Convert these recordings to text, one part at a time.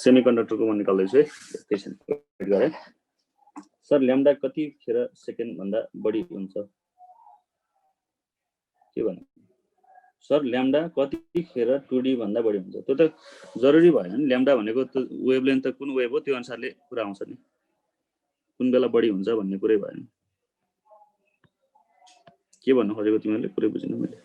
सेमिकन्डक्टरको म निकाल्दैछु है एकैछिन वेट गरे सर ल्याम्डा कतिखेर सेकेन्ड भन्दा बढी हुन्छ के भन्नु सर ल्याम्डा कतिखेर 2D भन्दा बढी हुन्छ त्यो त जरुरी भएन नि ल्याम्डा भनेको त वेभलेन्थ त कुन वेभ हो त्यो अनुसारले कुरा आउँछ नि कुन बेला बढी हुन्छ भन्ने कुरै भएन के भन्नु खोजेको तिमीले कुरै बुझिन मैले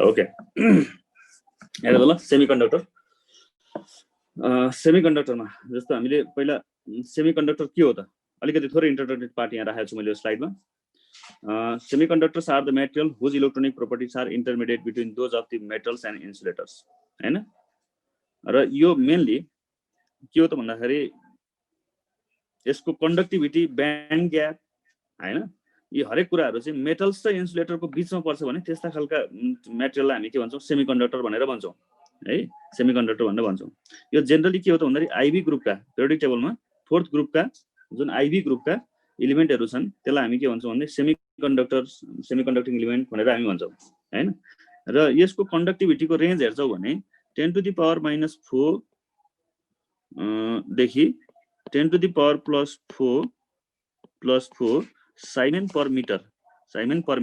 ओके हेर ल सेमिकन्डक्टरमा जस्तो हामीले पहिला सेमिकन्डक्टर के हो त अलिकति थोरै इन्ट्रोडक्टरी पार्ट यहाँ राखेको छु मैले यो स्लाइडमा semiconductors are the material whose electronic properties are intermediate between those of the metals and insulators हैन र यो मेनली के हो त भन्दाखेरि यसको कन्डक्टिभिटी ब्यान्ड ग्याप हैन यी हरेक कुराहरु चाहिँ मेटल्स र इन्सुलेटरको बीचमा पर्छ भने त्यस्ता खालका मेटेरियललाई हामी के भन्छौं सेमिकन्डक्टर भनेर भन्छौं है सेमिकन्डक्टर भनेर भन्छौं यो जनरली के हो त भन्दाखेरि आईबी ग्रुपका पिरियोडिक टेबलमा फोर्थ ग्रुपका जुन आईबी ग्रुपका एलिमेन्टहरु छन् त्यसलाई हामी के भन्छौं भने सेमिकन्डक्टिङ एलिमेन्ट भनेर हामी भन्छौं हैन र यसको कन्डक्टिभिटीको रेन्ज हेर्छौं भने 10 टु द पावर -4 देखि 10 to the power +4 siemens per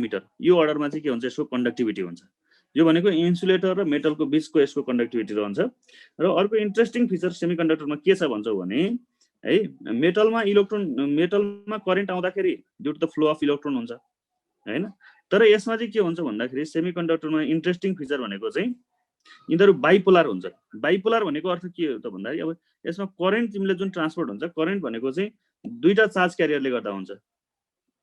metre यो अर्डरमा चाहिँ के हुन्छ यसको कन्डक्टिभिटी हुन्छ यो भनेको इन्सुलेटर र मेटलको बीचको यसको कन्डक्टिभिटी रहन्छ र अर्को इन्ट्रेस्टिङ फिचर सेमिकन्डक्टरमा के छ भन्छौ भने है मेटलमा करेन्ट आउँदाखेरि due to the flow of electron हुन्छ हैन तर यसमा चाहिँ के हुन्छ भन्दाखेरि सेमिकन्डक्टरमा इन्ट्रेस्टिङ फिचर भनेको चाहिँ यिनीहरु बाइपोलर हुन्छ बाइपोलर भनेको अर्थ के हो त भन्दाखेरि अब यसमा करेन्ट तिमीले जुन ट्रान्सपोर्ट हुन्छ करेन्ट भनेको चाहिँ दुईटा चार्ज क्यारियरले गर्दा हुन्छ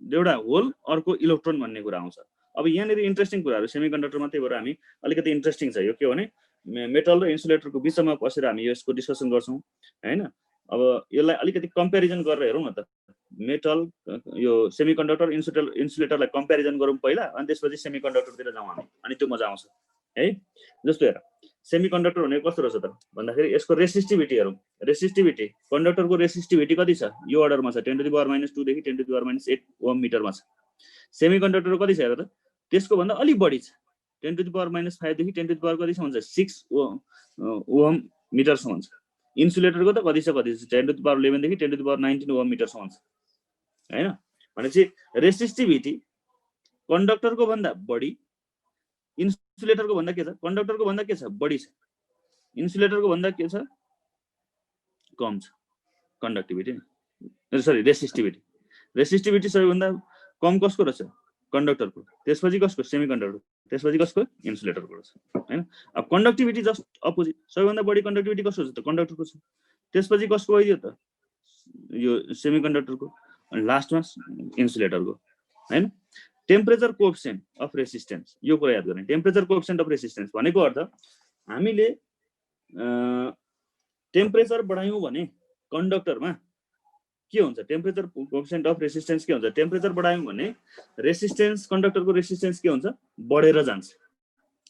एउटा होल अर्को इलेक्ट्रोन भन्ने कुरा आउँछ अब यहाँनेरि इन्ट्रेस्टिङ कुराहरु सेमिकन्डक्टरमा त्यही भएर हामी अलिकति इन्ट्रेस्टिङ छ यो के भने मेटल र इन्सुलेटरको बीचमा बसेर हामी यसको डिस्कसन गर्छौं हैन अब यसलाई अलिकति कम्प्यारिजन गरेर हेरौं न त मेटल यो सेमिकन्डक्टर इन्सुलेटरलाई कम्प्यारिजन गरौं पहिला अनि त्यसपछि सेमिकन्डक्टरतिर जाउँ हामी अनि त्यो मजा आउँछ है जस्तो हेर सेमिकन्डक्टर भनेको कस्तो रहेछ त भन्दाखेरि यसको रेसिस्टिभिटी हेरौं रेसिस्टिभिटी कन्डक्टरको रेसिस्टिभिटी कति छ यो अर्डरमा छ 10 टु द पावर -2 देखि 10 टु द पावर -8 ओम मिटरमा छ सेमिकन्डक्टरको कति छ हेर त त्यसको भन्दा अलि बढी छ 10 टु द पावर -5 देखि 10 टु द पावर कति छ भन्छ 6 ओम मिटरसम्म छ इन्सुलेटरको त कति छ 10 टु द पावर 11 देखि 10 टु द पावर 19 ओम मिटरसम्म छ हैन भनेपछि रेसिस्टिभिटी कन्डक्टरको भन्दा बढी इन्सुलेटरको भन्दा के छ कन्डक्टरको भन्दा के छ बढी छ इन्सुलेटरको भन्दा के छ कम छ कन्डक्टिभिटी सरी रेसिस्टिभिटी सबैभन्दा कम कसको रहेछ कन्डक्टरको त्यसपछि कसको सेमिकन्डक्टर त्यसपछि कसको इन्सुलेटरको रहेछ हैन अब कन्डक्टिभिटी जस्ट अपोजिट सबैभन्दा बढी कन्डक्टिभिटी कसको छ त कन्डक्टरको छ त्यसपछि कसको आइदियो त यो सेमिकन्डक्टरको अनि लास्टमा इन्सुलेटरको हैन टेम्परेचर कोएफिसिएन्ट अफ रेसिस्टेन्स, यो कुरा याद गर्ने। टेम्परेचर कोएफिसिएन्ट अफ रेसिस्टेन्स भनेको अर्थ हामीले टेम्परेचर बढायौं भने कन्डक्टरमा के हुन्छ, टेम्परेचर कोएफिसिएन्ट अफ रेसिस्टेन्स के हुन्छ, टेम्परेचर बढायौं भने रेसिस्टेन्स, कन्डक्टरको रेसिस्टेन्स के हुन्छ, बढेर जान्छ।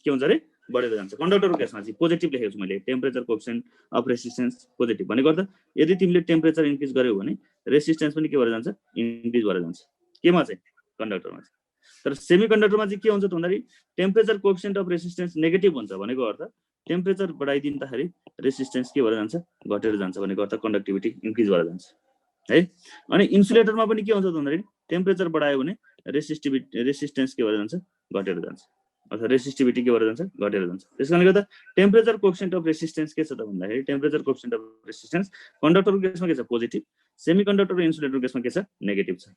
के हुन्छ रे, बढेर जान्छ। कन्डक्टरको केसमा चाहिँ पोजिटिभ लेखेको छु मैले, temperature coefficient of resistance positive भनेको अर्थ यदि तिमीले टेम्परेचर इन्क्रिज गर्यौ भने रेसिस्टेन्स पनि के भएर जान्छ, इन्क्रिज भएर जान्छ। केमा चाहिँ, कन्डक्टरमा चाहिँ। तर सेमिकन्डक्टरमा चाहिँ के हुन्छ त भन्दाखेरि temperature coefficient of resistance negative हुन्छ भनेको अर्थ टेम्परेचर बढाइदिँदाखेरि रेसिस्टेन्स के भएर जान्छ, घटेर जान्छ भनेको अर्थ कन्डक्टिभिटी इन्क्रिज भएर जान्छ है। अनि इन्सुलेटरमा पनि के हुन्छ त भन्दाखेरि टेम्परेचर बढायो भने रेसिस्टेन्स के भएर जान्छ, घटेर जान्छ, अथवा रेसिस्टिभिटी के भएर जान्छ, घटेर जान्छ। त्यसकारणले गर्दा टेम्परेचर कोएफिसिएन्ट अफ रेसिस्टेन्स के छ त भन्दाखेरि टेम्परेचर कोएफिसिएन्ट अफ रेसिस्टेन्स कन्डक्टरको केसमा के छ, पोजिटिभ, सेमिकन्डक्टर र इन्सुलेटरको केसमा के छ, नेगेटिभ छ।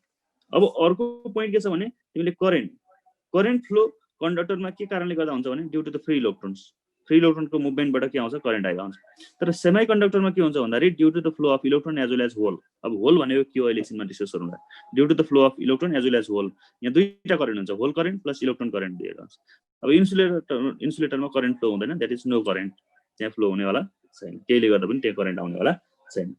अब अर्को पोइन्ट के छ भने तिमीले करेन्ट फ्लो कन्डक्टरमा के कारणले गर्दा हुन्छ भने ड्यू टु द फ्री इलेक्ट्रोनको मुभमेन्टबाट के आउँछ, करेन्ट आएर आउँछ। तर सेमिकन्डक्टरमा के हुन्छ भन्दाखेरि due to the flow of electron as well as hole. अब होल भनेको के हो अहिले एकछिनमा डिस्कस गरौँला। Due to the flow of electron as well as hole, यहाँ दुईटा करेन्ट हुन्छ, hole current plus electron current दिएर हुन्छ। अब इन्सुलेटरमा करेन्ट फ्लो हुँदैन, द्याट इज नो करेन्ट, त्यहाँ फ्लो हुनेवाला छैन, केहीले गर्दा पनि त्यहाँ करेन्ट आउनेवाला छैन।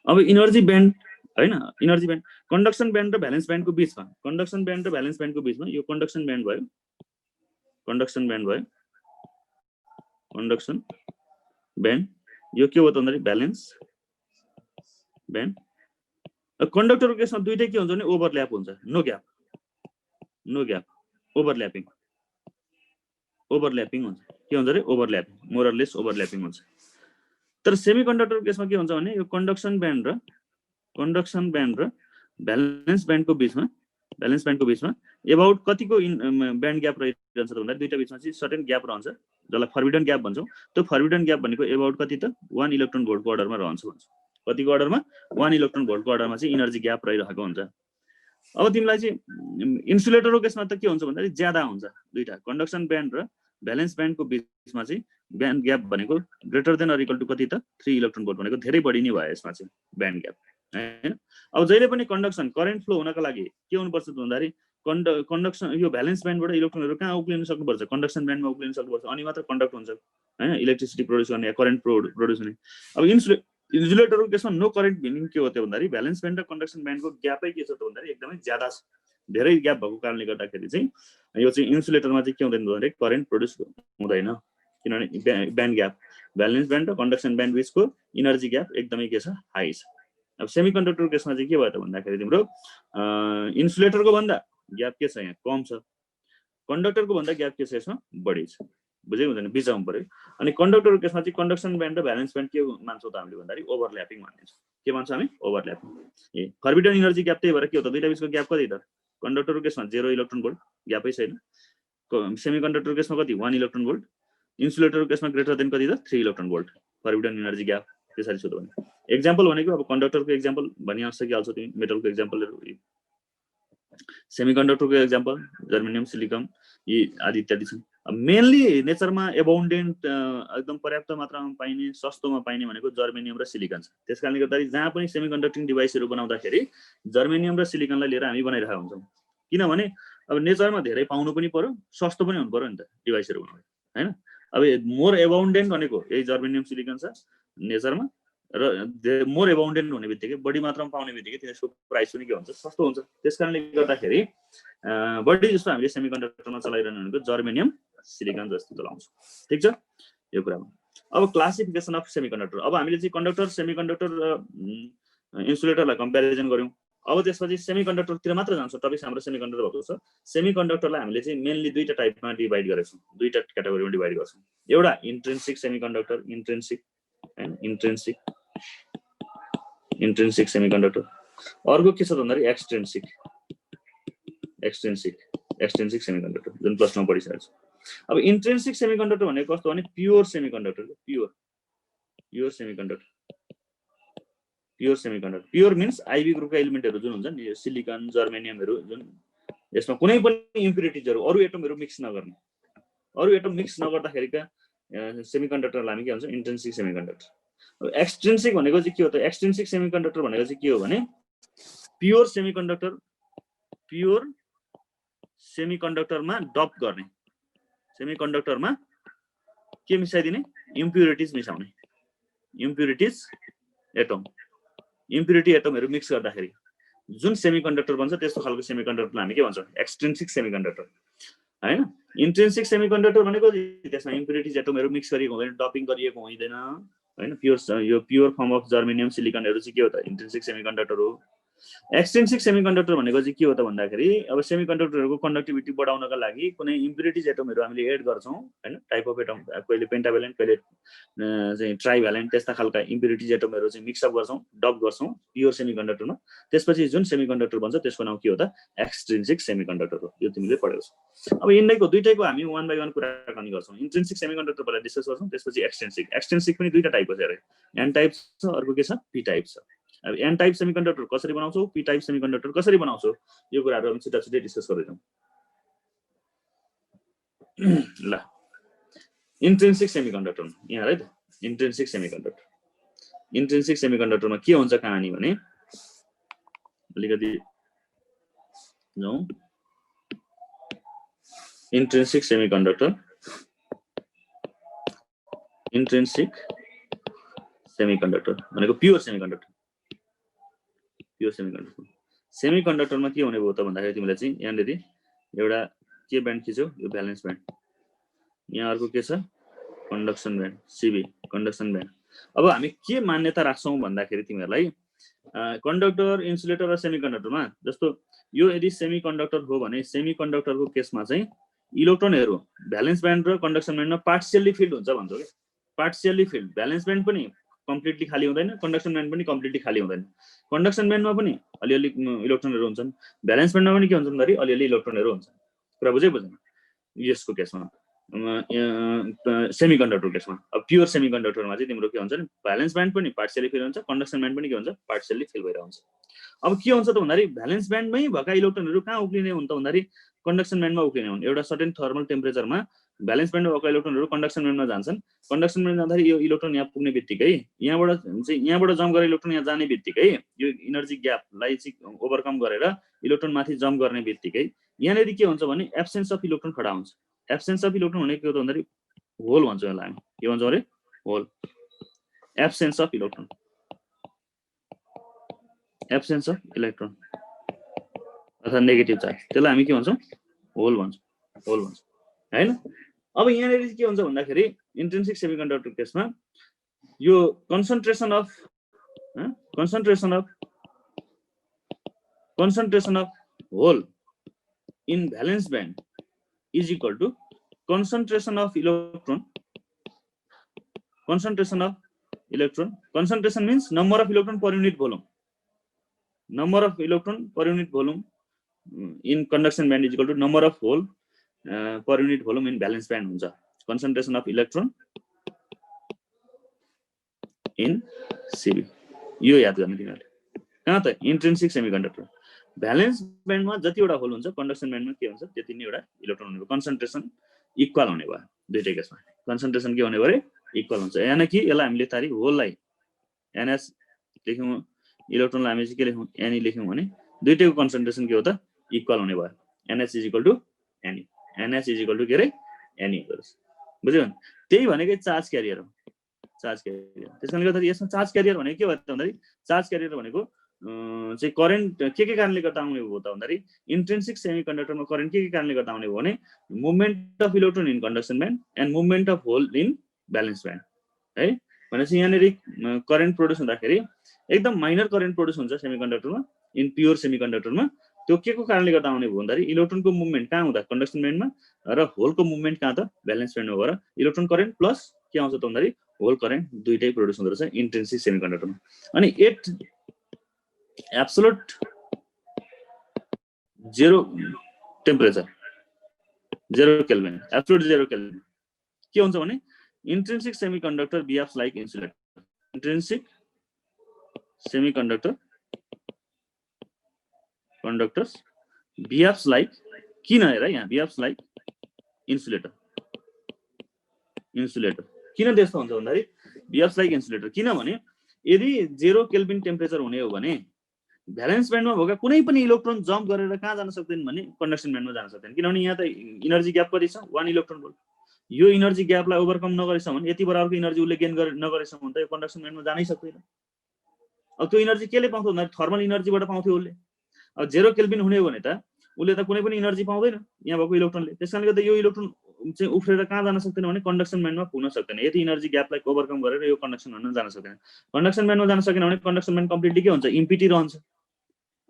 अब इनर्जी ब्यान्ड हैन, इनर्जी ब्यान्ड कन्डक्सन ब्यान्ड र भ्यालेन्स ब्यान्डको बीचमा, कन्डक्सन ब्यान्ड र भ्यालेन्स ब्यान्डको बीचमा यो कन्डक्सन ब्यान्ड भयो, कन्डक्सन ब्यान्ड यो के हो त भन्दाखेरि भ्यालेन्स ब्यान्ड। कन्डक्टरको केसमा दुईटै के हुन्छ भने ओभरल्याप हुन्छ, नो ग्याप, ओभरल्यापिङ हुन्छ। के हुन्छ रे, overlapping, more or less overlapping हुन्छ। तर सेमिकन्डक्टरको केसमा के हुन्छ भने यो कन्डक्सन ब्यान्ड र भ्यालेन्स ब्यान्डको बीचमा एबाउट कतिको ब्यान्ड ग्याप रहिरहन्छ त भन्दा दुईटा बीचमा चाहिँ सर्टेन ग्याप रहन्छ, जसलाई फर्बिडन ग्याप भन्छौँ। त्यो फर्बिडन ग्याप भनेको एबाउट कति त 1 इलेक्ट्रोन भोल्टको अर्डरमा रहन्छ भन्छ। कतिको अर्डरमा, 1 इलेक्ट्रोन भोल्टको अर्डरमा चाहिँ इनर्जी ग्याप रहिरहेको हुन्छ। अब तिमीलाई चाहिँ इन्सुलेटरको केसमा त के हुन्छ भन्दाखेरि ज्यादा हुन्छ, दुईटा कन्डक्सन ब्यान्ड र भ्यालेन्स ब्यान्डको बीचमा चाहिँ ब्यान्ड ग्याप भनेको greater than or equal to कति त 3 इलेक्ट्रोन भोल्ट भनेको धेरै बढी नै भयो यसमा चाहिँ ब्यान्ड ग्याप हैन। अब जहिले पनि कन्डक्सन करेन्ट फ्लो हुनका लागि के हुनुपर्छ त भन्दाखेरि कन्डक्सन यो भ्यालेन्स ब्यान्डबाट इलेक्ट्रोनहरू कहाँ उक्लिन सक्नुपर्छ, कन्डक्सन ब्यान्डमा उक्लिन सक्नुपर्छ, अनि मात्र कन्डक्ट हुन्छ हैन, इलेक्ट्रिसिटी प्रोड्युस गर्ने या करेन्ट प्रोड्युस हुने। अब इन्सुलेटरको केसमा नो करेन्ट मिनिङ के हो त भन्दाखेरि भ्यालेन्स ब्यान्ड र कन्डक्सन ब्यान्डको ग्यापै के छ त भन्दाखेरि एकदमै ज्यादा छ, धेरै ग्याप भएको कारणले गर्दाखेरि चाहिँ यो चाहिँ इन्सुलेटरमा चाहिँ के हुँदैन भन्दाखेरि करेन्ट प्रोड्युस हुँदैन, किनभने ब्यान्ड ग्याप, भ्यालेन्स ब्यान्ड र कन्डक्सन ब्यान्ड बीचको इनर्जी ग्याप एकदमै के छ, हाई छ। अब सेमिकन्डक्टरको केसमा चाहिँ के भयो त भन्दाखेरि तिम्रो इन्सुलेटरको भन्दा ग्याप के छ, यहाँ कम छ, कन्डक्टरको भन्दा ग्याप के छ, यसमा बढी छ, बुझेको हुँदैन, बिचाउनु पर्यो। अनि कन्डक्टरको केसमा चाहिँ कन्डक्सन ब्यान्ड र भ्यालेन्स ब्यान्ड के मान्छौँ त हामीले भन्दाखेरि ओभरल्यापिङ भनिन्छ। के भन्छौँ हामी, ओभरल्यापिङ। फर्बिडन इनर्जी ग्याप त्यही भएर के हो त, दुईटा बीचको ग्याप कति त, कन्डक्टरको केसमा 0 इलेक्ट्रोन भोल्ट, ग्यापै छैन। सेमिकन्डक्टरको केसमा कति, 1 इलेक्ट्रोन भोल्ट। इन्सुलेटरको केसमा ग्रेटर देन कति त 3 electron volt, forbidden energy gap त्यसरी छ त भने। एक्जाम्पल भनेको अब कन्डक्टरको एक्जाम्पल भनिहाल्छौ तिमी, मेटलको एक्जाम्पलहरू, सेमिकन्डक्टरको एक्जाम्पल जर्मेनियम, सिलिकन यी आदि इत्यादि छन्। मेनली नेचरमा एबाउन्डेन्ट एकदम पर्याप्त मात्रामा पाइने, सस्तोमा पाइने भनेको जर्मेनियम र सिलिकन छ। त्यसकारणले गर्दाखेरि जहाँ पनि सेमिकन्डक्टिङ डिभाइसहरू बनाउँदाखेरि जर्मेनियम र सिलिकनलाई लिएर हामी बनाइरहेका हुन्छौँ, किनभने अब नेचरमा धेरै पाउनु पनि पर्यो, सस्तो पनि हुनु पर्यो नि त डिभाइसहरू बनाउने हैन। अब मोर एबाउन्डेन्ट भनेको यही जर्मेनियम सिलिकन छ नेचरमा, र मोर एबाउन्डेन्ट हुने बित्तिकै, बढी मात्रामा पाउने बित्तिकै त्यसको प्राइस पनि के हुन्छ, सस्तो हुन्छ। त्यसकारणले गर्दाखेरि बढी जस्तो हामीले सेमिकन्डक्टरमा चलाइरहनु भनेको जर्मेनियम सिलिकन जस्तो चलाउँछौँ, ठिक छ यो कुरामा। अब क्लासिफिकेसन अफ सेमिकन्डक्टर, अब हामीले चाहिँ कन्डक्टर, सेमिकन्डक्टर र इन्सुलेटरलाई कम्पेरिजन गऱ्यौँ। अब त्यसपछि सेमिकन्डक्टरतिर मात्र जान्छौँ, टपिक हाम्रो सेमिकन्डक्टर भएको छ। सेमिकन्डक्टरलाई हामीले चाहिँ मेनली दुईटा टाइपमा डिभाइड गरेका छौँ, दुईटा क्याटेगोरीमा डिभाइड गर्छौँ। एउटा इन्ट्रिन्सिक सेमिकन्डक्टर, इन्ट्रिन्सिक सेमिकन्डक्टर। अर्को के छ त भन्दाखेरि एक्सट्रिन्सिक सेमिकन्डक्टर, जुन प्लसमा पढिसकेको छ। अब इन्ट्रिन्सिक सेमिकन्डक्टर भनेको कस्तो भने pure semiconductor, pure semiconductor. Pure means IV ग्रुपका एलिमेन्टहरू जुन हुन्छ नि, सिलिकन, जर्मेनियमहरू, जुन यसमा कुनै पनि इम्प्युरिटिजहरू, अरू एटमहरू मिक्स नगर्ने, अरू एटम मिक्स नगर्दाखेरिका सेमिकन्डक्टरलाई हामी के भन्छ, इन्ट्रिन्सिक सेमिकन्डक्टर। एक्सट्रिन्सिक भनेको चाहिँ के हो त, एक्सट्रिन्सिक सेमिकन्डक्टर भनेको चाहिँ के हो भने प्योर सेमिकन्डक्टर, प्योर सेमिकन्डक्टरमा डप गर्ने, सेमिकन्डक्टरमा के मिसाइदिने, इम्प्युरिटिज मिसाउने, इम्प्युरिटिज एटम, इम्प्युरिटी एटमहरु मिक्स गर्दाखेरि जुन सेमिकन्डक्टर बन्छ त्यस्तो खालको सेमिकन्डक्टरलाई हामी के भन्छौँ, एक्सट्रिन्सिक सेमिकन्डक्टर हैन। इन्ट्रिन्सिक सेमिकन्डक्टर भनेको त्यसमा इम्प्युरिटिज एटमहरु मिक्स गरिएको हुँदैन, डपिङ गरिएको हुँदैन हैन। यो प्योर फर्म अफ जर्मेनियम सिलिकनहरु चाहिँ के हो त, इन्ट्रिन्सिक सेमिकन्डक्टर हो। एक्सट्रिन्सिक सेमिकन्डक्टर भनेको चाहिँ के हो त भन्दाखेरि अब सेमिकन्डक्टरहरुको कन्डक्टिभिटी बढाउनका लागि कुनै इम्प्युरिटिज एटमहरु हामीले एड गर्छौं हैन, टाइप अफ एटम, कहिले पेन्टाभ्यालेन्ट कहिले चाहिँ ट्राइभ्यालेन्ट, त्यस्ता खालका इम्प्युरिटिज एटमहरु चाहिँ मिक्स अप गर्छौं, डप गर्छौं प्योर सेमिकन्डक्टरमा। त्यसपछि जुन सेमिकन्डक्टर बन्छ त्यसको नाम के हो त, एक्सट्रिन्सिक सेमिकन्डक्टर हो। यो तिमीले पढेको छौ। अब यिनैको दुईटैको हामी वन बाइ वन कुराकानी गर्छौं। इन्ट्रिन्सिक सेमिकन्डक्टर पहिला डिस्कस गर्छौं, त्यसपछि एक्सट्रिन्सिक। एक्सट्रिन्सिक पनि दुईटा टाइपको छ रे, एन टाइप छ, अर्को के छ, पी टाइप छ। अब एन टाइप सेमिकन्डक्टर कसरी बनाउँछौ, पी टाइप सेमिकन्डक्टर कसरी बनाउँछौ, यो कुराहरु हामी छिटो डिस्कस गर्दैछौं ल। इन्ट्रिन्सिक सेमिकन्डक्टर यहाँ है त, इन्ट्रिन्सिक सेमिकन्डक्टर। इन्ट्रिन्सिक सेमिकन्डक्टरमा के हुन्छ कहानी भने, अलिकति जाउँ। इन्ट्रिन्सिक सेमिकन्डक्टर, इन्ट्रिन्सिक सेमिकन्डक्टर भनेको प्योर सेमिकन्डक्टर, प्योर सेमिकन्डक्टर। सेमिकन्डक्टरमा के हुने भयो त भन्दाखेरि तिमीलाई चाहिँ यहाँनेर एउटा के ब्यान्ड खिच्यो, यो भ्यालेन्स ब्यान्ड, यहाँ अर्को के छ, conduction band, CB conduction band. अब हामी के मान्यता राख्छौं भन्दाखेरि तिमीहरुलाई कन्डक्टर, इन्सुलेटर र सेमिकन्डक्टरमा जस्तो यो यदि सेमिकन्डक्टर हो भने सेमिकन्डक्टरको केसमा चाहिँ इलेक्ट्रोनहरु भ्यालेन्स ब्यान्ड र कन्डक्सन ब्यान्डमा पार्शियली फिल्ड हुन्छ भन्छौ के, पार्शियली फिल्ड। भ्यालेन्स ब्यान्ड पनि कम्प्लिटली खाली हुँदैन, कन्डक्सन ब्यान्ड पनि कम्प्लिटली खाली हुँदैन। कन्डक्सन ब्यान्डमा पनि अलिअलि इलेक्ट्रोनहरु हुन्छन्, भ्यालेन्स ब्यान्डमा पनि के हुन्छ भन्दाखेरि अलिअलि इलेक्ट्रोनहरु हुन्छन्। कुरा बुझेन यसको केसमा, सेमिकन्डक्टर केसमा। अब प्योर सेमिकन्डक्टरमा चाहिँ तिम्रो के हुन्छ नि, भ्यालेन्स ब्यान्ड पनि पार्शियली फिल हुन्छ, कन्डक्सन ब्यान्ड पनि के हुन्छ, पार्शियली फिल भइरहेको हुन्छ। अब के हुन्छ त भन्दाखेरि भ्यालेन्स ब्यान्डमै भएका इलेक्ट्रोनहरु कहाँ उक्लिने हुन् त भन्दाखेरि कन्डक्सन ब्यान्डमा उक्लिने हुन्। एउटा सर्टेन थर्मल टेम्परेचरमा भ्यालेन्स ब्यान्डमा भएका इलेक्ट्रोनहरु कन्डक्सन ब्यान्डमा जान्छन्। कन्डक्सन ब्यान्ड जाँदाखेरि यो इलेक्ट्रोन यहाँ पुग्ने बित्तिकै यहाँबाट जम्प गरेर इलेक्ट्रोन यहाँ जाने बित्तिकै यो इनर्जी ग्यापलाई चाहिँ ओभरकम गरेर इलेक्ट्रोन माथि जम्प गर्ने बित्तिकै यहाँनेर के हुन्छ भने एब्सेन्स अफ इलेक्ट्रोन खडा हुन्छ। एब्सेन्स अफ इलेक्ट्रोन भनेको के हो त भन्दाखेरि होल भन्छौँ यसलाई हामी, के भन्छौँ अरे, hole. Absence of electron, absence of electron अथवा नेगेटिभ चार्ज, त्यसलाई हामी के भन्छौँ, होल भन्छौँ, होल भन्छौँ हैन। अब यहाँनेर के हुन्छ भन्दाखेरि इन्ट्रिन्सिक सेमिकन्डक्टर केसमा यो concentration of hole in valence band is equal to concentration of electron. Concentration means number of electron per unit volume. Number of electron per unit volume in conduction band is equal to number of hole per unit volume in valence band हुन्छ। concentration of electron in CB, यो याद गर्ने तिमीहरुले। कहाँ त, intrinsic सेमिकन्डक्टर valence ब्यान्डमा जतिवटा whole हुन्छ conduction ब्यान्डमा के हुन्छ त्यति नै एउटा इलेक्ट्रोन हुने, कन्सन्ट्रेसन इक्वल हुने भयो दुईटै केसमा। कन्सन्ट्रेसन के हुने भयो, इक्वल हुन्छ। यानी कि यसलाई हामीले तारी होललाई NS लेख्यौं, इलेक्ट्रोनलाई हामी चाहिँ के लेख्यौं, Ne लेख्यौं भने दुईटैको कन्सन्ट्रेसन के हो त, इक्वल हुने भयो। NH is equal to Ne, NH is equal to के रे, Ne बुझ्यौ। त्यही भनेकै चार्ज क्यारियर हो, चार्ज क्यारियर। त्यसकारणले गर्दा यसमा चार्ज क्यारियर भनेको के भयो त भन्दाखेरि चार्ज क्यारियर भनेको चाहिँ करेन्ट के कारणले गर्दा आउने हो त भन्दाखेरि इन्ट्रिन्सिक सेमिकन्डक्टरमा करेन्ट के कारणले गर्दा आउने हो भने movement of electron in conduction band and movement of hole in valence band है। भनेपछि यहाँनेर करेन्ट प्रोड्युस हुँदाखेरि एकदम माइनर करेन्ट प्रोड्युस हुन्छ सेमिकन्डक्टरमा, इन प्योर सेमिकन्डक्टरमा। त्यो के को कारणले गर्दा आउने हो भन्दाखेरि इलेक्ट्रोनको मुभमेन्ट कहाँ हुँदा, कन्डक्सन ब्यान्डमा, र होलको मुभमेन्ट कहाँ त, भ्यालेन्स ब्यान्डमा भएर इलेक्ट्रोन करेन्ट प्लस के आउँछ त भन्दाखेरि होल करेन्ट दुईटै प्रोड्युस हुँदो रहेछ इन्ट्रिन्सिक सेमिकन्डक्टरमा। अनि at absolute zero temperature, 0 kelvin, absolute 0 kelvin के हुन्छ भने intrinsic semiconductor behaves like insulator. Intrinsic semiconductor conductors behaves like, किन हेर यहाँ behaves like insulator, insulator किन त्यस्तो हुन्छ भन्दाखेरि behaves like insulator किनभने यदि 0 केल्भिन टेम्परेचर हुने हो भने भ्यालेन्स ब्यान्डमा भएका कुनै पनि इलेक्ट्रोन जम्प गरेर कहाँ जान सक्दैन भने कन्डक्सन ब्यान्डमा जान सक्दैन, किनभने यहाँ त इनर्जी ग्याप कति छ 1 इलेक्ट्रोन भोल्ट। यो इनर्जी ग्यापलाई ओभरकम नगरेछ भने यति बराबरको इनर्जी उसले गेन नगरेछ भने त यो कन्डक्सन ब्यान्डमा जानै सक्दैन। अब त्यो इनर्जी केले पाउँछ भन्दा थर्मल इनर्जीबाट पाउँथ्यो उसले। अब 0 केल्भिन हुने हो भने त उसले त कुनै पनि इनर्जी पाउँदैन यहाँ भएको इलेक्ट्रोनले, त्यसकारणले गर्दा यो इलेक्ट्रोन चाहिँ उफ्रेर कहाँ जान सक्दैन भने कन्डक्सन ब्यान्डमा पुग्न सक्दैन। यति इनर्जी ग्यापलाई ओभरकम गरेर यो कन्डक्सन ब्यान्डमा जान सक्दैन। कन्डक्सन ब्यान्डमा जान सकेन भने कन्डक्सन ब्यान्ड कम्प्लिटली के हुन्छ, इम्पिटी रहन्छ।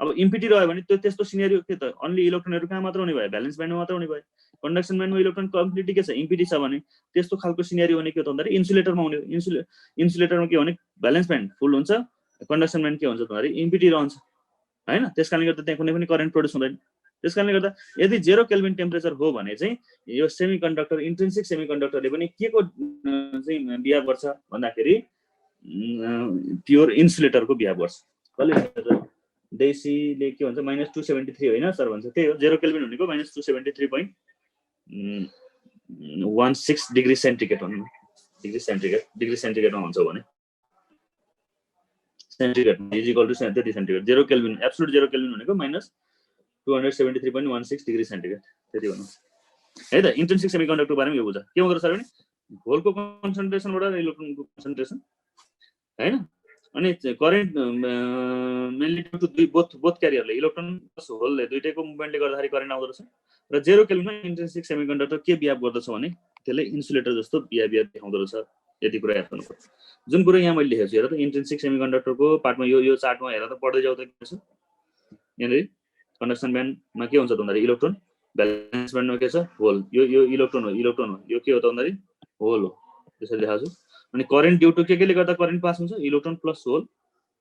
अब इम्पिटी रह्यो भने त्यो त्यस्तो सिनेरियो के त अन्ली इलेक्ट्रोनहरु कहाँ मात्र हुने भयो, भ्यालेन्स ब्यान्डमा मात्र हुने भयो। कन्डक्सन ब्यान्डमा इलेक्ट्रोन कम्प्लिटली के छ, इम्पिटी छ भने त्यस्तो खालको सिनेरियो हुने के हो त भन्दाखेरि इन्सुलेटरमा हुने हो। इन्सुलेटरमा के भने भ्यालेन्स ब्यान्ड फुल हुन्छ, कन्डक्सन ब्यान्ड के हुन्छ भन्दाखेरि इम्पिटी रहन्छ हैन। त्यसकारणले गर्दा त्यहाँ कुनै पनि करेन्ट प्रोड्युस हुँदैन। त्यसकारणले गर्दा यदि 0 केल्भिन टेम्परेचर हो भने चाहिँ यो सेमिकन्डक्टर इन्ट्रिन्सिक सेमिकन्डक्टरले पनि के को चाहिँ बिहेभ गर्छ भन्दाखेरि प्योर इन्सुलेटरको बिहेभ गर्छ। कसले डेसीले के भन्छ -273 होइन सर भन्छ, त्यही हो 0 केल्भिन भनेको -273.16 डिग्री सेन्टिग्रेड भन्नु, डिग्री सेन्टिग्रेडमा हुन्छ भने centigrade is equal to 30 centigrade. 0 kelvin absolute 0 kelvin भनेको -273.16 डिग्री सेन्टिग्रेड त्यति भन्नु है त। इन्ट्रिन्सिक सेमिकन्डक्टर बारेमा यो बुझ के हुँदो रहेछ भने होलको कन्सन्ट्रेसनबाट इलेक्ट्रोनको कन्सन्ट्रेसन हैन, अनि करेन्ट मेनली टु बोथ क्यारियरले इलेक्ट्रोन प्लस होलले दुईटैको मुभमेन्टले गर्दाखेरि करेन्ट आउँदो रहेछ। र 0 केल्भिनमा इन्ट्रिन्सिक सेमिकन्डक्टर के बिहेभ गर्दछ भने त्यसले इन्सुलेटर जस्तो बिहेभियर देखाउँदो रहेछ। यति कुरा याद गर्नु पर्छ। जुन कुरा यहाँ मैले लेखेको छु हेर त, इन्ट्रिन्सिक सेमिकन्डक्टरको पार्टमा यो चार्टमा हेर त, पढ्दै जाऊ त के छ यहाँनिर। कन्डक्सन ब्यान्डमा के हुन्छ त भन्दाखेरि इलेक्ट्रोन, भ्यालेन्स ब्यान्डमा के छ होल, यो इलेक्ट्रोन हो यो के हो त भन्दाखेरि होल हो, त्यसरी देखाएको छु। अनि करेन्ट ड्यू टु केले गर्दा करेन्ट पास हुन्छ, इलेक्ट्रोन प्लस होल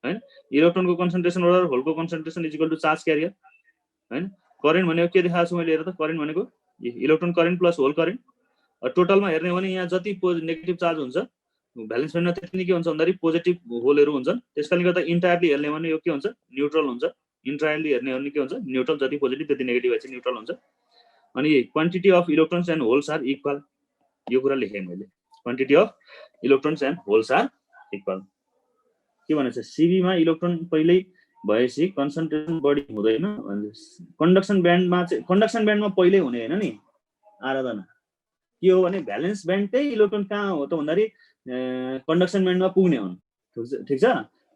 हैन। इलेक्ट्रोनको कन्सन्ट्रेसन र होलको concentration is equal to charge carrier हैन। करेन्ट भनेको के देखाएको छु मैले हेर त, करेन्ट भनेको electron current plus hole current. टोटलमा हेर्ने हो भने यहाँ जति नेगेटिभ चार्ज हुन्छ भ्यालेन्स ब्यान्डमा त्यति नै के हुन्छ भन्दाखेरि पोजिटिभ होलहरू हुन्छन्। त्यसकारणले गर्दा इन्टायरली हेर्ने हो भने यो के हुन्छ न्युट्रल हुन्छ। इन्टायरली हेर्ने हो भने के हुन्छ न्युट्रल, जति पोजिटिभ त्यति नेगेटिभ भएपछि न्युट्रल हुन्छ। अनि quantity of electrons and holes are equal, यो कुरा लेखेँ मैले, quantity of electrons and holes are equal. के भनेछ सिबीमा इलेक्ट्रोन पहिल्यै भएपछि कन्सन्ट्रेसन बढी हुँदैन। कन्डक्सन ब्यान्डमा पहिल्यै हुने हैन नि आराधना, के हो भने भ्यालेन्स ब्यान्डकै इलेक्ट्रोन कहाँ हो त भन्दाखेरि कन्डक्सन ब्यान्डमा पुग्ने हुन्। ठिक छ।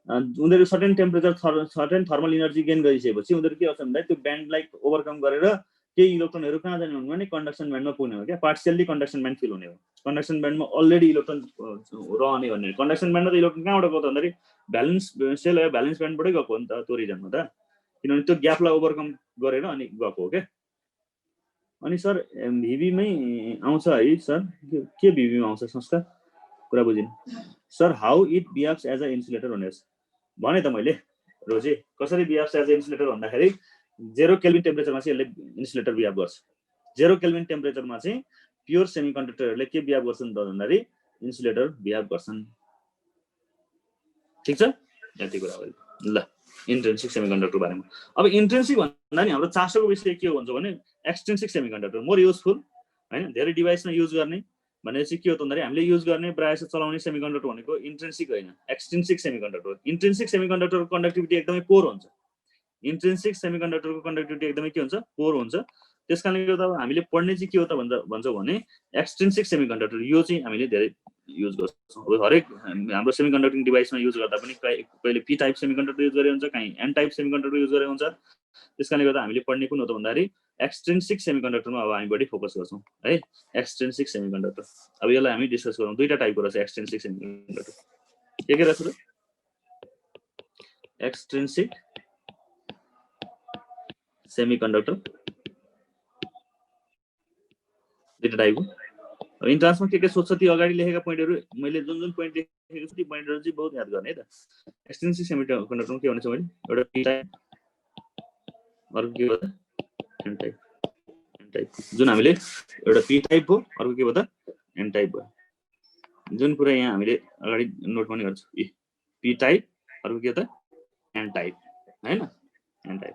उनीहरू certain temperature certain thermal energy gain गरिसकेपछि उनीहरू के गर्छ भन्दाखेरि त्यो ब्यान्डलाई ओभरकम गरेर केही इलेक्ट्रोनहरू कहाँ जाने हुन् भने कन्डक्सन ब्यान्डमा पुग्ने हो क्या, पार्सियल्ली कन्डक्सन ब्यान्ड फिल हुने हो। कन्डक्सन ब्यान्डमा अलरेडी इलेक्ट्रोन रहने भन्ने, कन्डक्सन ब्यान्डमा त इलेक्ट्रोन कहाँबाट गयो त भन्दाखेरि भ्यालेन्स सेल भ्यालेन्स ब्यान्डबाटै गएको हो नि त त्यो रिजनमा त, किनभने त्यो ग्यापलाई ओभरकम गरेर अनि गएको हो क्या। अनि सर भिभीमै आउँछ है सर, के भिभीमा आउँछ संस्कार कुरा बुझिन sir. How it behaves as a insulator भने त मैले रोजे कसरी बिहेव्स एज अ इन्सुलेटर भन्दाखेरि 0 केल्भिन टेम्परेचरमा चाहिँ यसले इन्सुलेटर बिहेभ गर्छ। 0 केल्भिन टेम्परेचरमा चाहिँ प्योर सेमिकन्डक्टरहरूले के बिहेभ गर्छन् त भन्दाखेरि इन्सुलेटर बिहेभ गर्छन्। ठिक छ, यति कुरा हो ल इन्ट्रिन्सिक सेमिकन्डक्टर बारेमा। अब इन्ट्रिन्सिक भन्दा नि हाम्रो चासोको विषय के भन्छ भने एक्सट्रिन्सिक सेमिकन्डक्टर मोर युजफुल हैन, धेरै डिभाइसमा युज गर्ने भनेपछि के हो त भन्दाखेरि हामीले युज गर्ने प्रायः चलाउने सेमिकन्डक्टर भनेको इन्ट्रिन्सिक होइन एक्सट्रिन्सिक सेमिकन्डक्टर। इन्ट्रिन्सिक सेमिकन्डक्टरको कन्डक्टिभिटी एकदमै पोर हुन्छ। इन्ट्रिन्सिक सेमिकन्डक्टरको कन्डक्टिभिटी एकदमै के हुन्छ पोर हुन्छ। त्यसकारणले गर्दा हामीले पढ्ने चाहिँ के हो त भन्छौँ भने एक्सट्रिन्सिक सेमिकन्डक्टर, यो चाहिँ हामीले धेरै युज गर्छौँ। अब हरेक हाम्रो सेमिकन्डक्टिङ डिभाइसमा युज गर्दा पनि कहिले पी टाइप सेमिकन्डक्टर युज गरे हुन्छ, कहीँ एन टाइप सेमिकन्डक्टर युज गरे हुन्छ। त्यसकारणले गर्दा हामीले पढ्ने कुन हो त भन्दाखेरि एक्सट्रिन्सिक सेमिकन्डक्टरमा अब हामी बढी फोकस गर्छौँ है। एक्सट्रिन्सिक सेमिकन्डक्टर अब यसलाई हामी डिस्कस गरौँ। दुईटा टाइपको रहेछ एक्सट्रिन्सिक सेमिकन्डक्टर, के रहेछ त एक्सट्रिन्सिक सेमिकन्डक्टर, दुईटा टाइपको। अब इन्ट्रान्समा के सोध्छ त्यो अगाडि लेखेका पोइन्टहरू मैले जुन पोइन्ट लेखेको छु त्यो पोइन्टहरू चाहिँ बहुत याद गर्ने है त। एक्सट्रिन्सिक सेमिकन्डक्टरमा के भनेको मैले एउटा पी टाइप, अर्को के हो त एन टाइप। जुन हामीले एउटा पी टाइप हो, अर्को के हो त एन टाइप भयो। जुन कुरा यहाँ हामीले अगाडि नोट पनि गर्छौँ, पी टाइप अर्को के हो त एन टाइप हैन। एन टाइप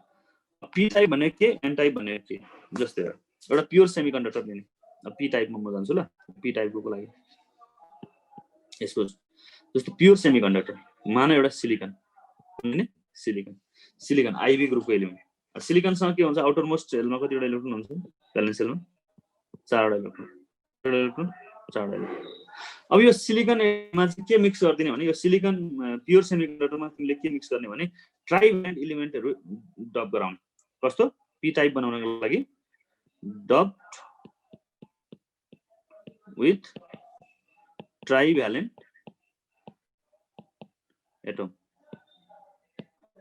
पी टाइप भनेको के, एन टाइप भनेको के, जस्तै एउटा प्योर सेमिकन्डक्टर दिने। अब पी टाइपमा म जान्छु ल। पी टाइपको लागि यसको जस्तो प्योर सेमिकन्डक्टर मान एउटा सिलिकन हैन, सिलिकन सिलिकन आइभी ग्रुपको एलिमेन्ट सिलिकनसँग के हुन्छ आउटर मोस्ट सेलमा कतिवटा इलेक्ट्रोन हुन्छ भ्यालेन्स सेलमा 4वटा इलेक्ट्रोन अब यो सिलिकनमा चाहिँ के मिक्स गर्दिने भने यो सिलिकन प्योर सेमिकन्डक्टरमा तिमीले के मिक्स गर्ने भने ट्राइभ्यालेन्ट एलिमेन्टहरु डप गराउने कस्तो पी टाइप बनाउनको लागि डप्ड with trivalent atom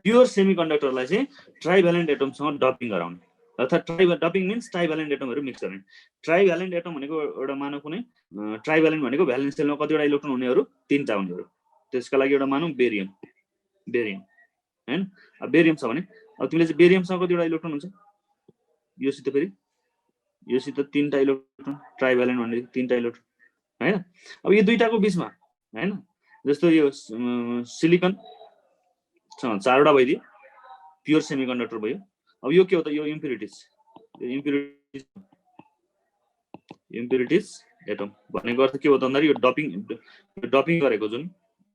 प्योर सेमिकन्डक्टरलाई चाहिँ ट्राइभ्यालेन्ट एटमसँग डपिङ गराउने अर्थात् डपिङ मिन्स ट्राइभ्यालेन्ट एटमहरु मिक्स गर्ने ट्राइभ्यालेन्ट एटम भनेको एउटा मानौ कुनै ट्राइभ्यालेन्ट भनेको भ्यालेन्स सेलमा कतिवटा इलेक्ट्रोन हुनेहरु 3टा हुनेहरु त्यसका लागि एउटा मानौ बेरियम हैन अब बेरियम छ भने अब तिमीले चाहिँ बेरियमसँग कतिवटा इलेक्ट्रोन हुन्छ योसित फेरि योसित 3टा इलेक्ट्रोन ट्राइभ्यालेन्ट भने 3टा इलेक्ट्रोन हैन अब यो दुईटाको बीचमा हैन जस्तो यो सिलिकन 4वटा भइदियो प्योर सेमिकन्डक्टर भयो अब यो के हो त यो इम्प्युरिटिज एटम भनेको अर्थ के हो त भन्दा यो डपिङ गरेको जुन